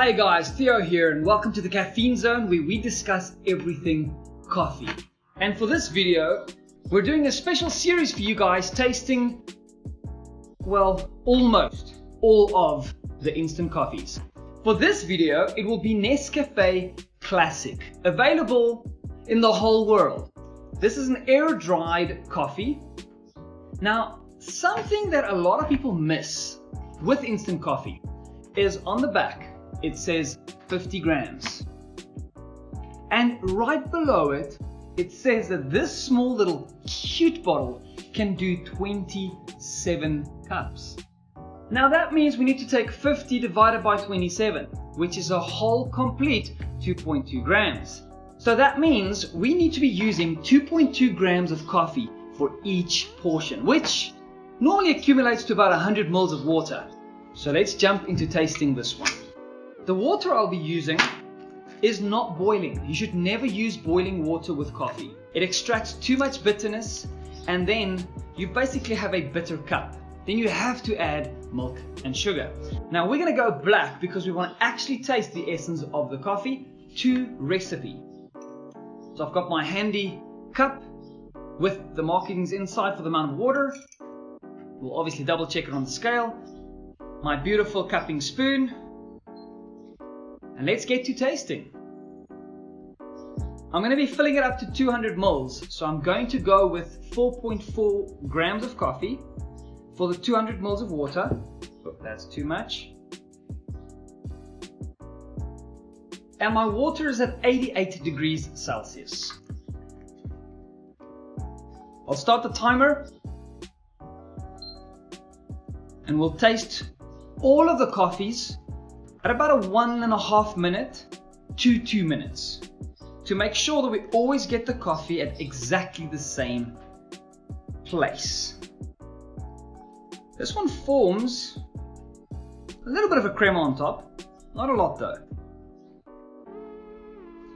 Hey guys, Theo here and welcome to the Caffeine Zone where we discuss everything coffee. And for this video, we're doing a special series for you guys tasting, well, almost all of the instant coffees. For this video, it will be Nescafe Classic, available in the whole world. This is an air-dried coffee. Now, something that a lot of people miss with instant coffee is on the back, it says 50 grams. And right below it, it says that this small little cute bottle can do 27 cups. Now that means we need to take 50 divided by 27, which is a whole complete 2.2 grams. So that means we need to be using 2.2 grams of coffee for each portion, which normally accumulates to about 100 mils of water. So let's jump into tasting this one. The water I'll be using is not boiling. You should never use boiling water with coffee. It extracts too much bitterness and then you basically have a bitter cup. Then you have to add milk and sugar. Now we're going to go black because we want to actually taste the essence of the coffee to recipe. So I've got my handy cup with the markings inside for the amount of water. We'll obviously double check it on the scale. My beautiful cupping spoon. And let's get to tasting. I'm going to be filling it up to 200 mils. So I'm going to go with 4.4 grams of coffee for the 200 mils of water. Oh, that's too much. And my water is at 88 degrees Celsius. I'll start the timer. And we'll taste all of the coffees at about a 1.5 minute to 2 minutes to make sure that we always get the coffee at exactly the same place. This one forms a little bit of a crema on top, not a lot though.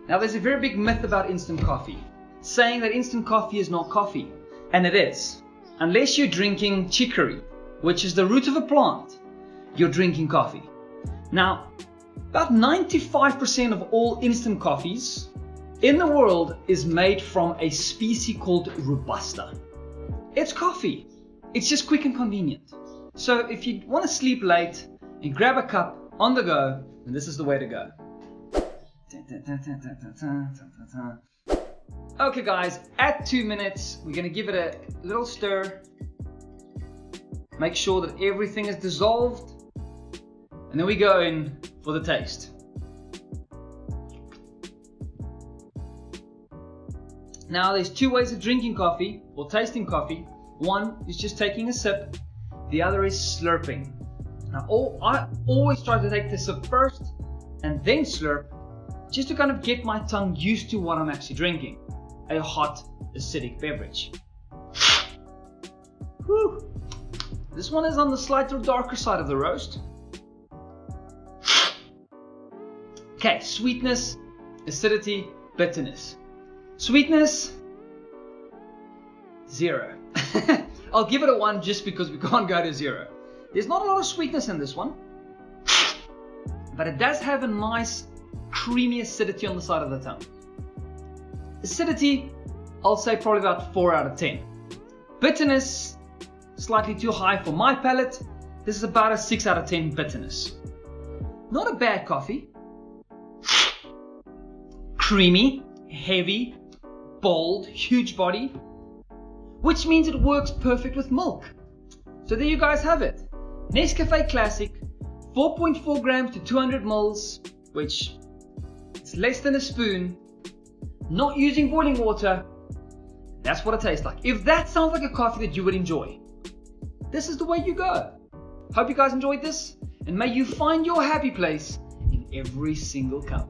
Now there's a very big myth about instant coffee, saying that instant coffee is not coffee, and it is. Unless you're drinking chicory, which is the root of a plant, you're drinking coffee. Now, about 95% of all instant coffees in the world is made from a species called Robusta. It's coffee. It's just quick and convenient. So if you want to sleep late and grab a cup on the go, then this is the way to go. Okay guys, at 2 minutes, we're going to give it a little stir. Make sure that everything is dissolved. And then we go in for the taste. Now there's two ways of drinking coffee or tasting coffee. One is just taking a sip. The other is slurping. Now I always try to take the sip first and then slurp, just to kind of get my tongue used to what I'm actually drinking. A hot, acidic beverage. Whew. This one is on the slightly darker side of the roast. Okay, sweetness, acidity, bitterness. Sweetness, 0. I'll give it a 1 just because we can't go to 0. There's not a lot of sweetness in this one, but it does have a nice creamy acidity on the side of the tongue. Acidity, I'll say probably about 4 out of 10. Bitterness, slightly too high for my palate. This is about a 6 out of 10 bitterness. Not a bad coffee. Creamy, heavy, bold, huge body, which means it works perfect with milk. So there you guys have it. Nescafe Classic, 4.4 grams to 200 mils, which is less than a spoon, not using boiling water. That's what it tastes like. If that sounds like a coffee that you would enjoy, this is the way you go. Hope you guys enjoyed this, and may you find your happy place in every single cup.